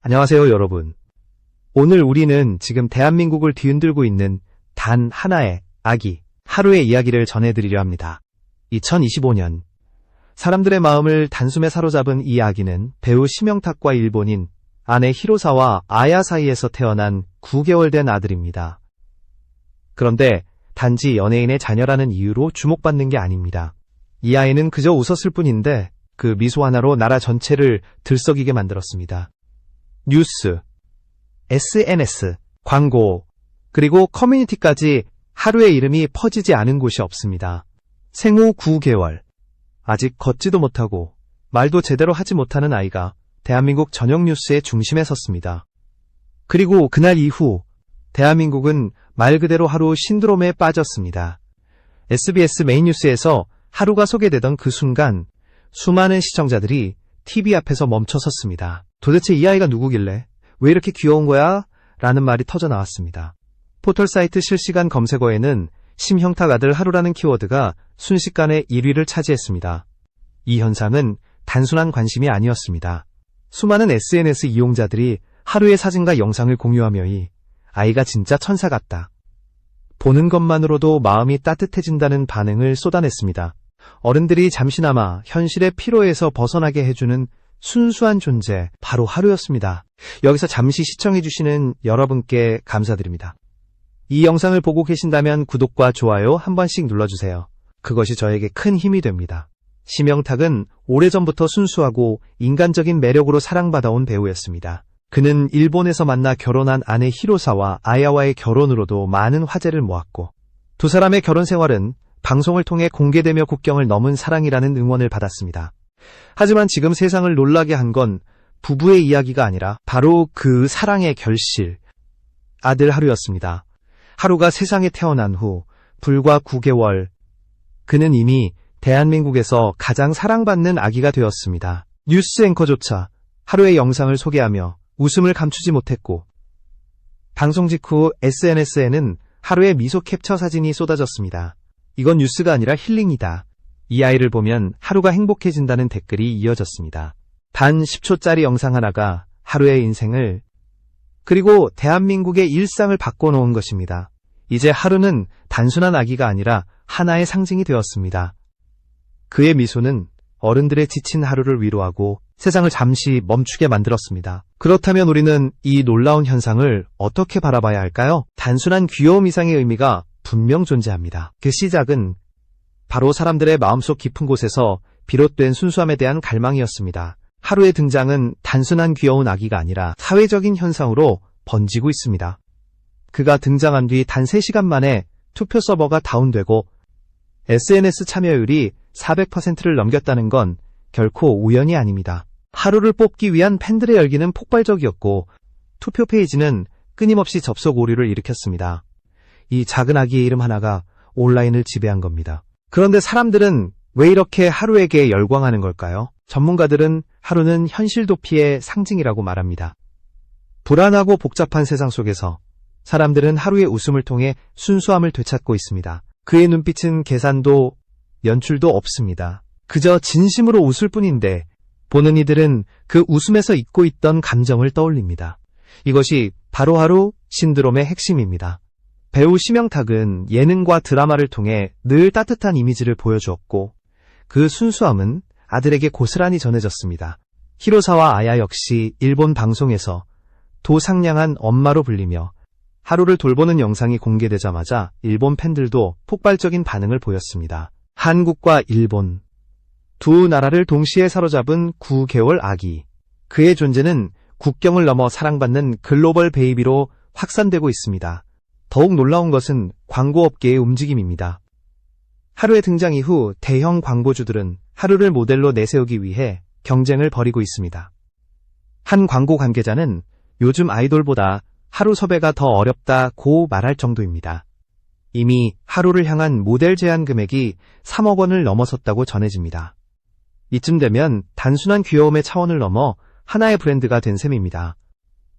안녕하세요, 여러분. 오늘 우리는 지금 대한민국을 뒤흔들고 있는 단 하나의 아기, 하루의 이야기를 전해드리려 합니다. 2025년, 사람들의 마음을 단숨에 사로잡은 이 아기는 배우 심영탁과 일본인 아내 히로사와 아야 사이에서 태어난 9개월 된 아들입니다. 그런데 단지 연예인의 자녀라는 이유로 주목받는 게 아닙니다. 이 아이는 그저 웃었을 뿐인데 그 미소 하나로 나라 전체를 들썩이게 만들었습니다. 뉴스, SNS, 광고, 그리고 커뮤니티까지 하루의 이름이 퍼지지 않은 곳이 없습니다. 생후 9개월, 아직 걷지도 못하고 말도 제대로 하지 못하는 아이가 대한민국 저녁 뉴스의 중심에 섰습니다. 그리고 그날 이후 대한민국은 말 그대로 하루 신드롬에 빠졌습니다. SBS 메인 뉴스에서 하루가 소개되던 그 순간 수많은 시청자들이 TV 앞에서 멈춰 섰습니다. 도대체 이 아이가 누구길래 왜 이렇게 귀여운 거야? 라는 말이 터져 나왔습니다. 포털사이트 실시간 검색어에는 심형탁 아들 하루라는 키워드가 순식간에 1위를 차지했습니다. 이 현상은 단순한 관심이 아니었습니다. 수많은 SNS 이용자들이 하루의 사진과 영상을 공유하며 이 아이가 진짜 천사 같다, 보는 것만으로도 마음이 따뜻해진다는 반응을 쏟아냈습니다. 어른들이 잠시나마 현실의 피로에서 벗어나게 해주는 순수한 존재, 바로 하루였습니다. 여기서 잠시 시청해주시는 여러분께 감사드립니다. 이 영상을 보고 계신다면 구독과 좋아요 한 번씩 눌러주세요. 그것이 저에게 큰 힘이 됩니다. 심영탁은 오래전부터 순수하고 인간적인 매력으로 사랑받아온 배우였습니다. 그는 일본에서 만나 결혼한 아내 히로사와 아야와의 결혼으로도 많은 화제를 모았고, 두 사람의 결혼 생활은 방송을 통해 공개되며 국경을 넘은 사랑이라는 응원을 받았습니다. 하지만 지금 세상을 놀라게 한 건 부부의 이야기가 아니라 바로 그 사랑의 결실, 아들 하루였습니다. 하루가 세상에 태어난 후 불과 9개월, 그는 이미 대한민국에서 가장 사랑받는 아기가 되었습니다. 뉴스 앵커조차 하루의 영상을 소개하며 웃음을 감추지 못했고, 방송 직후 SNS에는 하루의 미소 캡처 사진이 쏟아졌습니다. 이건 뉴스가 아니라 힐링이다. 이 아이를 보면 하루가 행복해진다는 댓글이 이어졌습니다. 단 10초짜리 영상 하나가 하루의 인생을, 그리고 대한민국의 일상을 바꿔놓은 것입니다. 이제 하루는 단순한 아기가 아니라 하나의 상징이 되었습니다. 그의 미소는 어른들의 지친 하루를 위로하고 세상을 잠시 멈추게 만들었습니다. 그렇다면 우리는 이 놀라운 현상을 어떻게 바라봐야 할까요? 단순한 귀여움 이상의 의미가 분명 존재합니다. 그 시작은 바로 사람들의 마음속 깊은 곳에서 비롯된 순수함에 대한 갈망이었습니다. 하루의 등장은 단순한 귀여운 아기가 아니라 사회적인 현상으로 번지고 있습니다. 그가 등장한 뒤 단 3시간 만에 투표 서버가 다운되고 SNS 참여율이 400%를 넘겼다는 건 결코 우연이 아닙니다. 하루를 뽑기 위한 팬들의 열기는 폭발적이었고, 투표 페이지는 끊임없이 접속 오류를 일으켰습니다. 이 작은 아기의 이름 하나가 온라인을 지배한 겁니다. 그런데 사람들은 왜 이렇게 하루에게 열광하는 걸까요? 전문가들은 하루는 현실 도피의 상징이라고 말합니다. 불안하고 복잡한 세상 속에서 사람들은 하루의 웃음을 통해 순수함을 되찾고 있습니다. 그의 눈빛은 계산도 연출도 없습니다. 그저 진심으로 웃을 뿐인데 보는 이들은 그 웃음에서 잊고 있던 감정을 떠올립니다. 이것이 바로 하루 신드롬의 핵심입니다. 배우 심영탁은 예능과 드라마를 통해 늘 따뜻한 이미지를 보여주었고, 그 순수함은 아들에게 고스란히 전해졌습니다. 히로사와 아야 역시 일본 방송에서 도상냥한 엄마로 불리며 하루를 돌보는 영상이 공개되자마자 일본 팬들도 폭발적인 반응을 보였습니다. 한국과 일본, 두 나라를 동시에 사로잡은 9개월 아기. 그의 존재는 국경을 넘어 사랑받는 글로벌 베이비로 확산되고 있습니다. 더욱 놀라운 것은 광고업계의 움직임입니다. 하루의 등장 이후 대형 광고주들은 하루를 모델로 내세우기 위해 경쟁을 벌이고 있습니다. 한 광고 관계자는 요즘 아이돌보다 하루 섭외가 더 어렵다고 말할 정도입니다. 이미 하루를 향한 모델 제한 금액이 3억 원을 넘어섰다고 전해집니다. 이쯤 되면 단순한 귀여움의 차원을 넘어 하나의 브랜드가 된 셈입니다.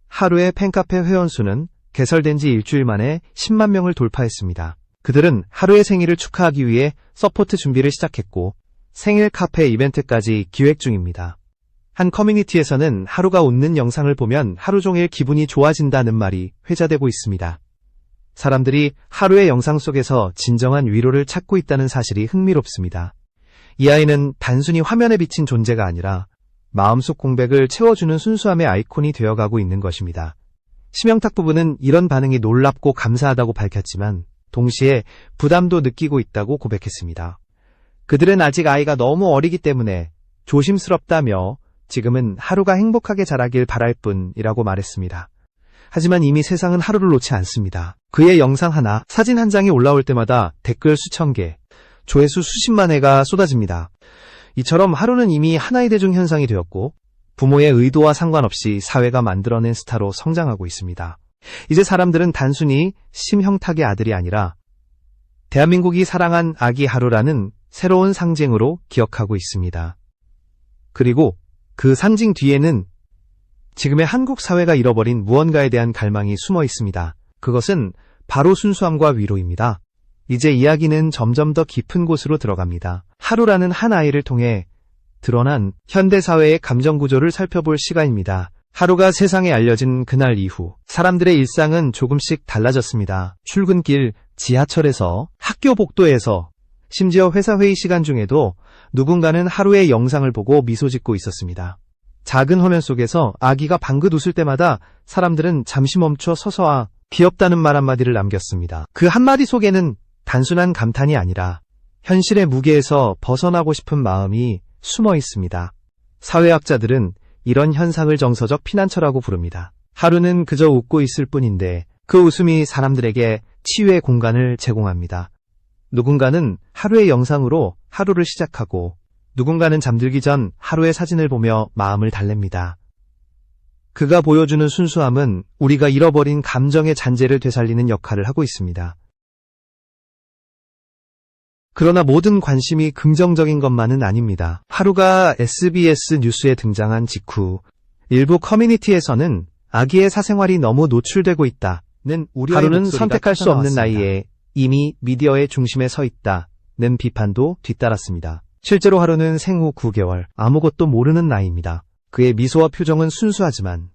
하루의 팬카페 회원수는 개설된 지 일주일 만에 10만 명을 돌파했습니다. 그들은 하루의 생일을 축하하기 위해 서포트 준비를 시작했고 생일 카페 이벤트까지 기획 중입니다. 한 커뮤니티에서는 하루가 웃는 영상을 보면 하루 종일 기분이 좋아진다는 말이 회자되고 있습니다. 사람들이 하루의 영상 속에서 진정한 위로를 찾고 있다는 사실이 흥미롭습니다. 이 아이는 단순히 화면에 비친 존재가 아니라 마음속 공백을 채워주는 순수함의 아이콘이 되어가고 있는 것입니다. 심영탁 부부는 이런 반응이 놀랍고 감사하다고 밝혔지만 동시에 부담도 느끼고 있다고 고백했습니다. 그들은 아직 아이가 너무 어리기 때문에 조심스럽다며 지금은 하루가 행복하게 자라길 바랄 뿐이라고 말했습니다. 하지만 이미 세상은 하루를 놓지 않습니다. 그의 영상 하나, 사진 한 장이 올라올 때마다 댓글 수천 개, 조회수 수십만 회가 쏟아집니다. 이처럼 하루는 이미 하나의 대중 현상이 되었고 부모의 의도와 상관없이 사회가 만들어낸 스타로 성장하고 있습니다. 이제 사람들은 단순히 심형탁의 아들이 아니라 대한민국이 사랑한 아기 하루라는 새로운 상징으로 기억하고 있습니다. 그리고 그 상징 뒤에는 지금의 한국 사회가 잃어버린 무언가에 대한 갈망이 숨어 있습니다. 그것은 바로 순수함과 위로입니다. 이제 이야기는 점점 더 깊은 곳으로 들어갑니다. 하루라는 한 아이를 통해 드러난 현대사회의 감정구조를 살펴볼 시간입니다. 하루가 세상에 알려진 그날 이후 사람들의 일상은 조금씩 달라졌습니다. 출근길, 지하철에서, 학교 복도에서, 심지어 회사 회의 시간 중에도 누군가는 하루의 영상을 보고 미소 짓고 있었습니다. 작은 화면 속에서 아기가 방긋 웃을 때마다 사람들은 잠시 멈춰 서서 귀엽다는 말 한마디를 남겼습니다. 그 한마디 속에는 단순한 감탄이 아니라 현실의 무게에서 벗어나고 싶은 마음이 숨어 있습니다. 사회학자들은 이런 현상을 정서적 피난처라고 부릅니다. 하루는 그저 웃고 있을 뿐인데 그 웃음이 사람들에게 치유의 공간을 제공합니다. 누군가는 하루의 영상으로 하루를 시작하고 누군가는 잠들기 전 하루의 사진을 보며 마음을 달랩니다. 그가 보여주는 순수함은 우리가 잃어버린 감정의 잔재를 되살리는 역할을 하고 있습니다. 그러나 모든 관심이 긍정적인 것만은 아닙니다. 하루가 SBS 뉴스에 등장한 직후 일부 커뮤니티에서는 아기의 사생활이 너무 노출되고 있다는 우려의 하루는 목소리가 선택할 수 없는 터져나왔습니다. 나이에 이미 미디어의 중심에 서 있다는 비판도 뒤따랐습니다. 실제로 하루는 생후 9개월, 아무것도 모르는 나이입니다. 그의 미소와 표정은 순수하지만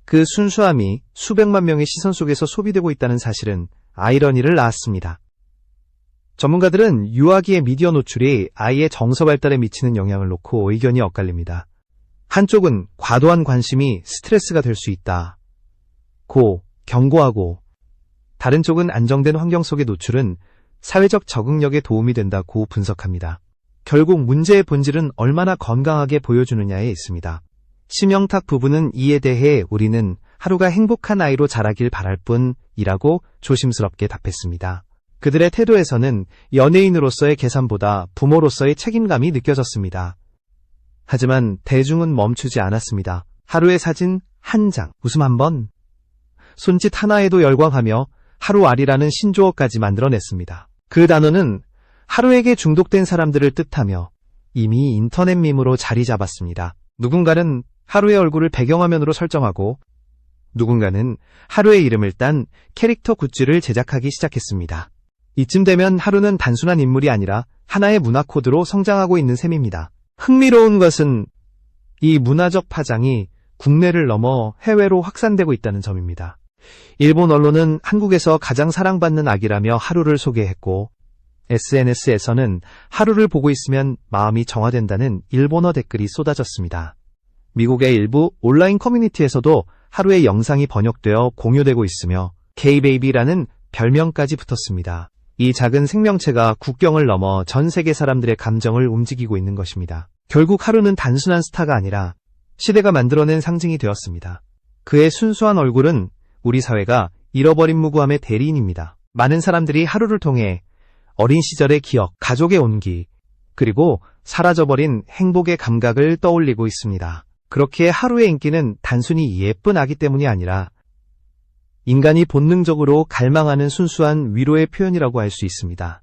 그 순수함이 수백만 명의 시선 속에서 소비되고 있다는 사실은 아이러니를 낳았습니다. 전문가들은 유아기의 미디어 노출이 아이의 정서 발달에 미치는 영향을 놓고 의견이 엇갈립니다. 한쪽은 과도한 관심이 스트레스가 될 수 있다고 경고하고 다른 쪽은 안정된 환경 속의 노출은 사회적 적응력에 도움이 된다고 분석합니다. 결국 문제의 본질은 얼마나 건강하게 보여주느냐에 있습니다. 심영탁 부부는 이에 대해 우리는 하루가 행복한 아이로 자라길 바랄 뿐이라고 조심스럽게 답했습니다. 그들의 태도에서는 연예인으로서의 계산보다 부모로서의 책임감이 느껴졌습니다. 하지만 대중은 멈추지 않았습니다. 하루의 사진 한 장, 웃음 한 번, 손짓 하나에도 열광하며 하루알이라는 신조어까지 만들어냈습니다. 그 단어는 하루에게 중독된 사람들을 뜻하며 이미 인터넷 밈으로 자리 잡았습니다. 누군가는 하루의 얼굴을 배경화면으로 설정하고 누군가는 하루의 이름을 딴 캐릭터 굿즈를 제작하기 시작했습니다. 이쯤 되면 하루는 단순한 인물이 아니라 하나의 문화 코드로 성장하고 있는 셈입니다. 흥미로운 것은 이 문화적 파장이 국내를 넘어 해외로 확산되고 있다는 점입니다. 일본 언론은 한국에서 가장 사랑받는 아기라며 하루를 소개했고 SNS에서는 하루를 보고 있으면 마음이 정화된다는 일본어 댓글이 쏟아졌습니다. 미국의 일부 온라인 커뮤니티에서도 하루의 영상이 번역되어 공유되고 있으며 K-베이비라는 별명까지 붙었습니다. 이 작은 생명체가 국경을 넘어 전 세계 사람들의 감정을 움직이고 있는 것입니다. 결국 하루는 단순한 스타가 아니라 시대가 만들어낸 상징이 되었습니다. 그의 순수한 얼굴은 우리 사회가 잃어버린 무구함의 대리인입니다. 많은 사람들이 하루를 통해 어린 시절의 기억, 가족의 온기, 그리고 사라져버린 행복의 감각을 떠올리고 있습니다. 그렇기에 하루의 인기는 단순히 예쁜 아기 때문이 아니라 인간이 본능적으로 갈망하는 순수한 위로의 표현이라고 할 수 있습니다.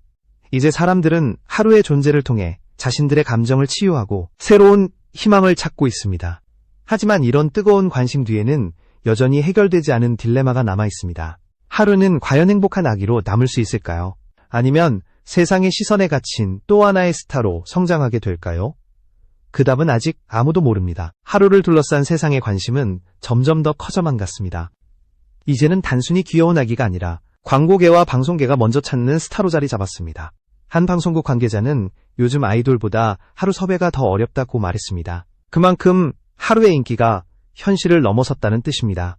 이제 사람들은 하루의 존재를 통해 자신들의 감정을 치유하고 새로운 희망을 찾고 있습니다. 하지만 이런 뜨거운 관심 뒤에는 여전히 해결되지 않은 딜레마가 남아 있습니다. 하루는 과연 행복한 아기로 남을 수 있을까요? 아니면 세상의 시선에 갇힌 또 하나의 스타로 성장하게 될까요? 그 답은 아직 아무도 모릅니다. 하루를 둘러싼 세상의 관심은 점점 더 커져만 갔습니다. 이제는 단순히 귀여운 아기가 아니라 광고계와 방송계가 먼저 찾는 스타로 자리 잡았습니다. 한 방송국 관계자는 요즘 아이돌보다 하루 섭외가 더 어렵다고 말했습니다. 그만큼 하루의 인기가 현실을 넘어섰다는 뜻입니다.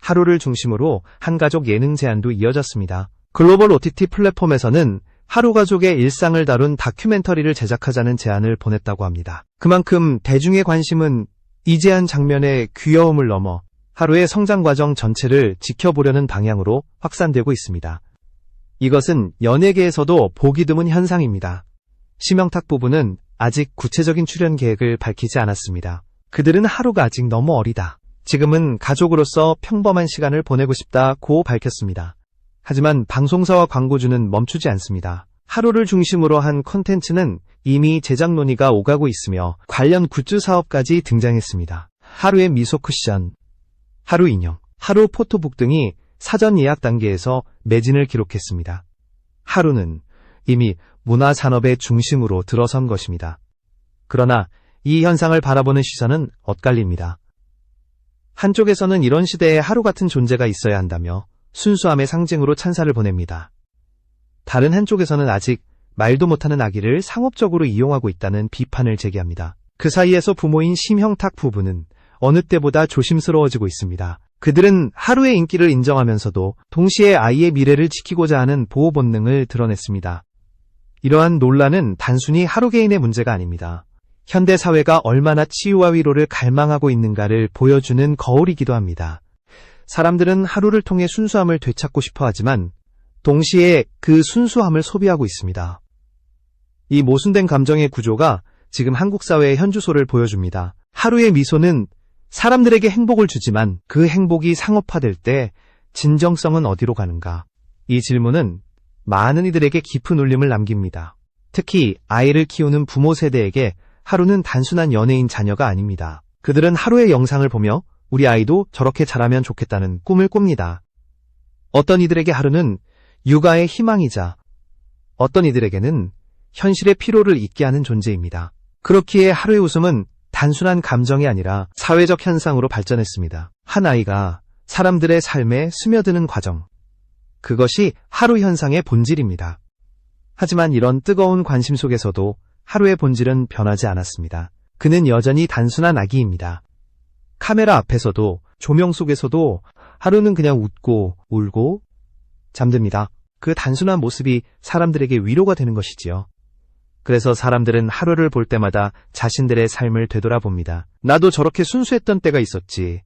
하루를 중심으로 한가족 예능 제안도 이어졌습니다. 글로벌 OTT 플랫폼에서는 하루 가족의 일상을 다룬 다큐멘터리를 제작하자는 제안을 보냈다고 합니다. 그만큼 대중의 관심은 이 제안 장면의 귀여움을 넘어 하루의 성장 과정 전체를 지켜보려는 방향으로 확산되고 있습니다. 이것은 연예계에서도 보기 드문 현상입니다. 심영탁 부부는 아직 구체적인 출연 계획을 밝히지 않았습니다. 그들은 하루가 아직 너무 어리다. 지금은 가족으로서 평범한 시간을 보내고 싶다고 밝혔습니다. 하지만 방송사와 광고주는 멈추지 않습니다. 하루를 중심으로 한 콘텐츠는 이미 제작 논의가 오가고 있으며 관련 굿즈 사업까지 등장했습니다. 하루의 미소 쿠션, 하루 인형, 하루 포토북 등이 사전 예약 단계에서 매진을 기록했습니다. 하루는 이미 문화산업의 중심으로 들어선 것입니다. 그러나 이 현상을 바라보는 시선은 엇갈립니다. 한쪽에서는 이런 시대에 하루 같은 존재가 있어야 한다며 순수함의 상징으로 찬사를 보냅니다. 다른 한쪽에서는 아직 말도 못하는 아기를 상업적으로 이용하고 있다는 비판을 제기합니다. 그 사이에서 부모인 심형탁 부부는 어느 때보다 조심스러워지고 있습니다. 그들은 하루의 인기를 인정하면서도 동시에 아이의 미래를 지키고자 하는 보호 본능을 드러냈습니다. 이러한 논란은 단순히 하루 개인의 문제가 아닙니다. 현대 사회가 얼마나 치유와 위로를 갈망하고 있는가를 보여주는 거울이기도 합니다. 사람들은 하루를 통해 순수함을 되찾고 싶어 하지만 동시에 그 순수함을 소비하고 있습니다. 이 모순된 감정의 구조가 지금 한국 사회의 현주소를 보여줍니다. 하루의 미소는 사람들에게 행복을 주지만 그 행복이 상업화될 때 진정성은 어디로 가는가? 이 질문은 많은 이들에게 깊은 울림을 남깁니다. 특히 아이를 키우는 부모 세대에게 하루는 단순한 연예인 자녀가 아닙니다. 그들은 하루의 영상을 보며 우리 아이도 저렇게 자라면 좋겠다는 꿈을 꿉니다. 어떤 이들에게 하루는 육아의 희망이자 어떤 이들에게는 현실의 피로를 잊게 하는 존재입니다. 그렇기에 하루의 웃음은 단순한 감정이 아니라 사회적 현상으로 발전했습니다. 한 아이가 사람들의 삶에 스며드는 과정. 그것이 하루 현상의 본질입니다. 하지만 이런 뜨거운 관심 속에서도 하루의 본질은 변하지 않았습니다. 그는 여전히 단순한 아기입니다. 카메라 앞에서도 조명 속에서도 하루는 그냥 웃고 울고 잠듭니다. 그 단순한 모습이 사람들에게 위로가 되는 것이지요. 그래서 사람들은 하루를 볼 때마다 자신들의 삶을 되돌아봅니다. 나도 저렇게 순수했던 때가 있었지.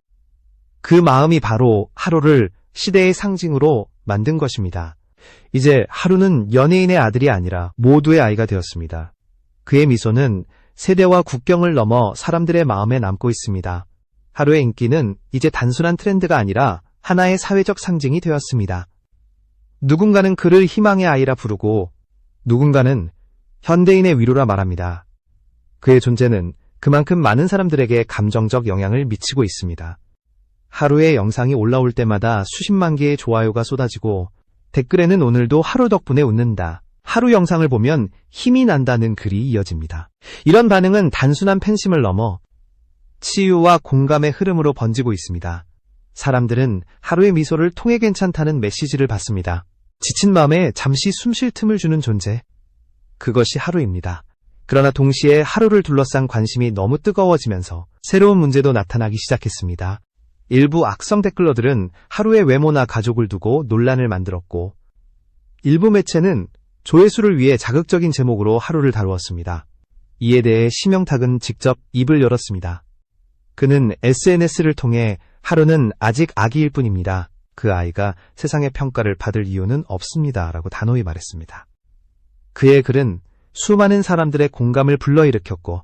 그 마음이 바로 하루를 시대의 상징으로 만든 것입니다. 이제 하루는 연예인의 아들이 아니라 모두의 아이가 되었습니다. 그의 미소는 세대와 국경을 넘어 사람들의 마음에 남고 있습니다. 하루의 인기는 이제 단순한 트렌드가 아니라 하나의 사회적 상징이 되었습니다. 누군가는 그를 희망의 아이라 부르고 누군가는 현대인의 위로라 말합니다. 그의 존재는 그만큼 많은 사람들에게 감정적 영향을 미치고 있습니다. 하루의 영상이 올라올 때마다 수십만 개의 좋아요가 쏟아지고 댓글에는 오늘도 하루 덕분에 웃는다. 하루 영상을 보면 힘이 난다는 글이 이어집니다. 이런 반응은 단순한 팬심을 넘어 치유와 공감의 흐름으로 번지고 있습니다. 사람들은 하루의 미소를 통해 괜찮다는 메시지를 받습니다. 지친 마음에 잠시 숨 쉴 틈을 주는 존재. 그것이 하루입니다. 그러나 동시에 하루를 둘러싼 관심이 너무 뜨거워지면서 새로운 문제도 나타나기 시작했습니다. 일부 악성 댓글러들은 하루의 외모나 가족을 두고 논란을 만들었고 일부 매체는 조회수를 위해 자극적인 제목으로 하루를 다루었습니다. 이에 대해 심영탁은 직접 입을 열었습니다. 그는 SNS를 통해 하루는 아직 아기일 뿐입니다. 그 아이가 세상의 평가를 받을 이유는 없습니다. 라고 단호히 말했습니다. 그의 글은 수많은 사람들의 공감을 불러일으켰고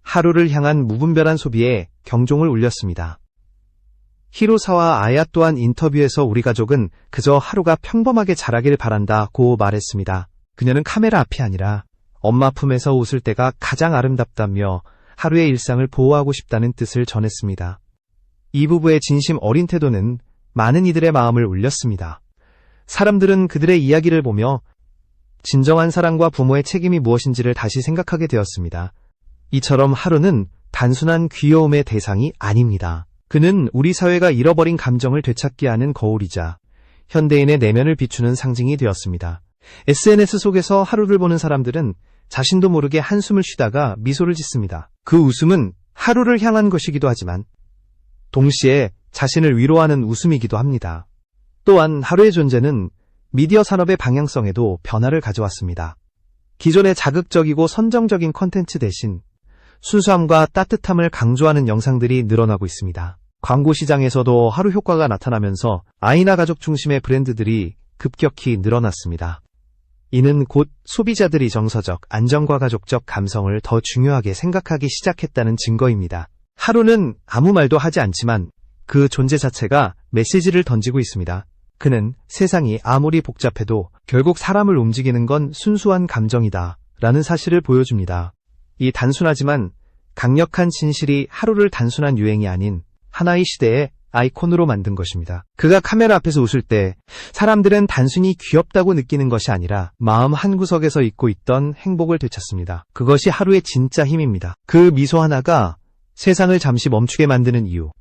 하루를 향한 무분별한 소비에 경종을 울렸습니다. 히로사와 아야 또한 인터뷰에서 우리 가족은 그저 하루가 평범하게 자라길 바란다고 말했습니다. 그녀는 카메라 앞이 아니라 엄마 품에서 웃을 때가 가장 아름답다며 하루의 일상을 보호하고 싶다는 뜻을 전했습니다. 이 부부의 진심 어린 태도는 많은 이들의 마음을 울렸습니다. 사람들은 그들의 이야기를 보며 진정한 사랑과 부모의 책임이 무엇인지를 다시 생각하게 되었습니다. 이처럼 하루는 단순한 귀여움의 대상이 아닙니다. 그는 우리 사회가 잃어버린 감정을 되찾게 하는 거울이자 현대인의 내면을 비추는 상징이 되었습니다. SNS 속에서 하루를 보는 사람들은 자신도 모르게 한숨을 쉬다가 미소를 짓습니다. 그 웃음은 하루를 향한 것이기도 하지만 동시에 자신을 위로하는 웃음이기도 합니다. 또한 하루의 존재는 미디어 산업의 방향성에도 변화를 가져왔습니다. 기존의 자극적이고 선정적인 콘텐츠 대신 순수함과 따뜻함을 강조하는 영상들이 늘어나고 있습니다. 광고 시장에서도 하루 효과가 나타나면서 아이나 가족 중심의 브랜드들이 급격히 늘어났습니다. 이는 곧 소비자들이 정서적, 안정과 가족적 감성을 더 중요하게 생각하기 시작했다는 증거입니다. 하루는 아무 말도 하지 않지만 그 존재 자체가 메시지를 던지고 있습니다. 그는 세상이 아무리 복잡해도 결국 사람을 움직이는 건 순수한 감정이다 라는 사실을 보여줍니다. 이 단순하지만 강력한 진실이 하루를 단순한 유행이 아닌 하나의 시대의 아이콘으로 만든 것입니다. 그가 카메라 앞에서 웃을 때 사람들은 단순히 귀엽다고 느끼는 것이 아니라 마음 한구석에서 잊고 있던 행복을 되찾습니다. 그것이 하루의 진짜 힘입니다. 그 미소 하나가 세상을 잠시 멈추게 만드는 이유,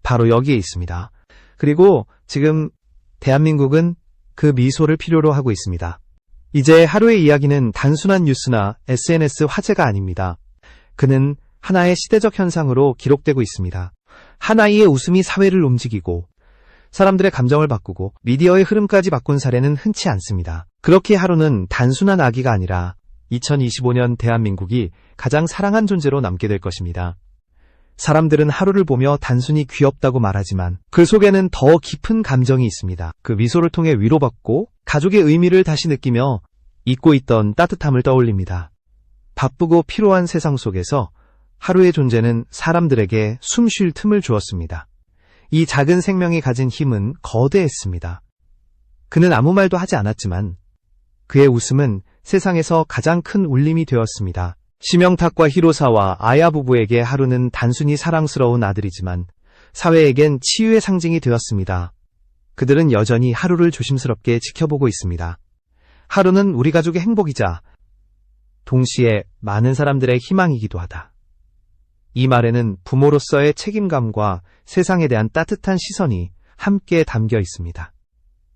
바로 여기에 있습니다. 그리고 지금 대한민국은 그 미소를 필요로 하고 있습니다. 이제 하루의 이야기는 단순한 뉴스나 SNS 화제가 아닙니다. 그는 하나의 시대적 현상으로 기록되고 있습니다. 하나의 웃음이 사회를 움직이고 사람들의 감정을 바꾸고 미디어의 흐름까지 바꾼 사례는 흔치 않습니다. 그렇게 하루는 단순한 아기가 아니라 2025년 대한민국이 가장 사랑한 존재로 남게 될 것입니다. 사람들은 하루를 보며 단순히 귀엽다고 말하지만 그 속에는 더 깊은 감정이 있습니다. 그 미소를 통해 위로받고 가족의 의미를 다시 느끼며 잊고 있던 따뜻함을 떠올립니다. 바쁘고 피로한 세상 속에서 하루의 존재는 사람들에게 숨 쉴 틈을 주었습니다. 이 작은 생명이 가진 힘은 거대했습니다. 그는 아무 말도 하지 않았지만 그의 웃음은 세상에서 가장 큰 울림이 되었습니다. 심영탁과 히로사와 아야 부부에게 하루는 단순히 사랑스러운 아들이지만 사회에겐 치유의 상징이 되었습니다. 그들은 여전히 하루를 조심스럽게 지켜보고 있습니다. 하루는 우리 가족의 행복이자 동시에 많은 사람들의 희망이기도 하다. 이 말에는 부모로서의 책임감과 세상에 대한 따뜻한 시선이 함께 담겨 있습니다.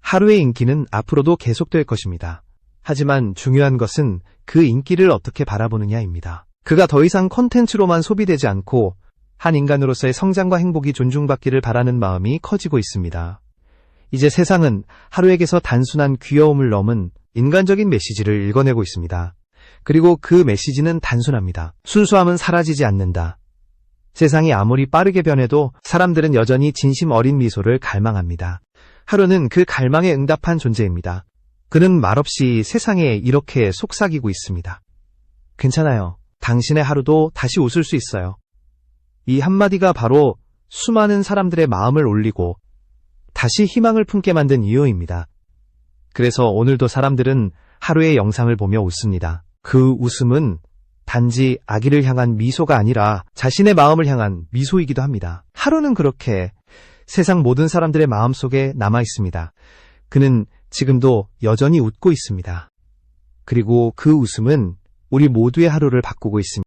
하루의 인기는 앞으로도 계속될 것입니다. 하지만 중요한 것은 그 인기를 어떻게 바라보느냐입니다. 그가 더 이상 콘텐츠로만 소비되지 않고 한 인간으로서의 성장과 행복이 존중받기를 바라는 마음이 커지고 있습니다. 이제 세상은 하루에게서 단순한 귀여움을 넘은 인간적인 메시지를 읽어내고 있습니다. 그리고 그 메시지는 단순합니다. 순수함은 사라지지 않는다. 세상이 아무리 빠르게 변해도 사람들은 여전히 진심 어린 미소를 갈망합니다. 하루는 그 갈망에 응답한 존재입니다. 그는 말없이 세상에 이렇게 속삭이고 있습니다. 괜찮아요. 당신의 하루도 다시 웃을 수 있어요. 이 한마디가 바로 수많은 사람들의 마음을 올리고 다시 희망을 품게 만든 이유입니다. 그래서 오늘도 사람들은 하루의 영상을 보며 웃습니다. 그 웃음은 단지 아기를 향한 미소가 아니라 자신의 마음을 향한 미소이기도 합니다. 하루는 그렇게 세상 모든 사람들의 마음속에 남아 있습니다. 그는 지금도 여전히 웃고 있습니다. 그리고 그 웃음은 우리 모두의 하루를 바꾸고 있습니다.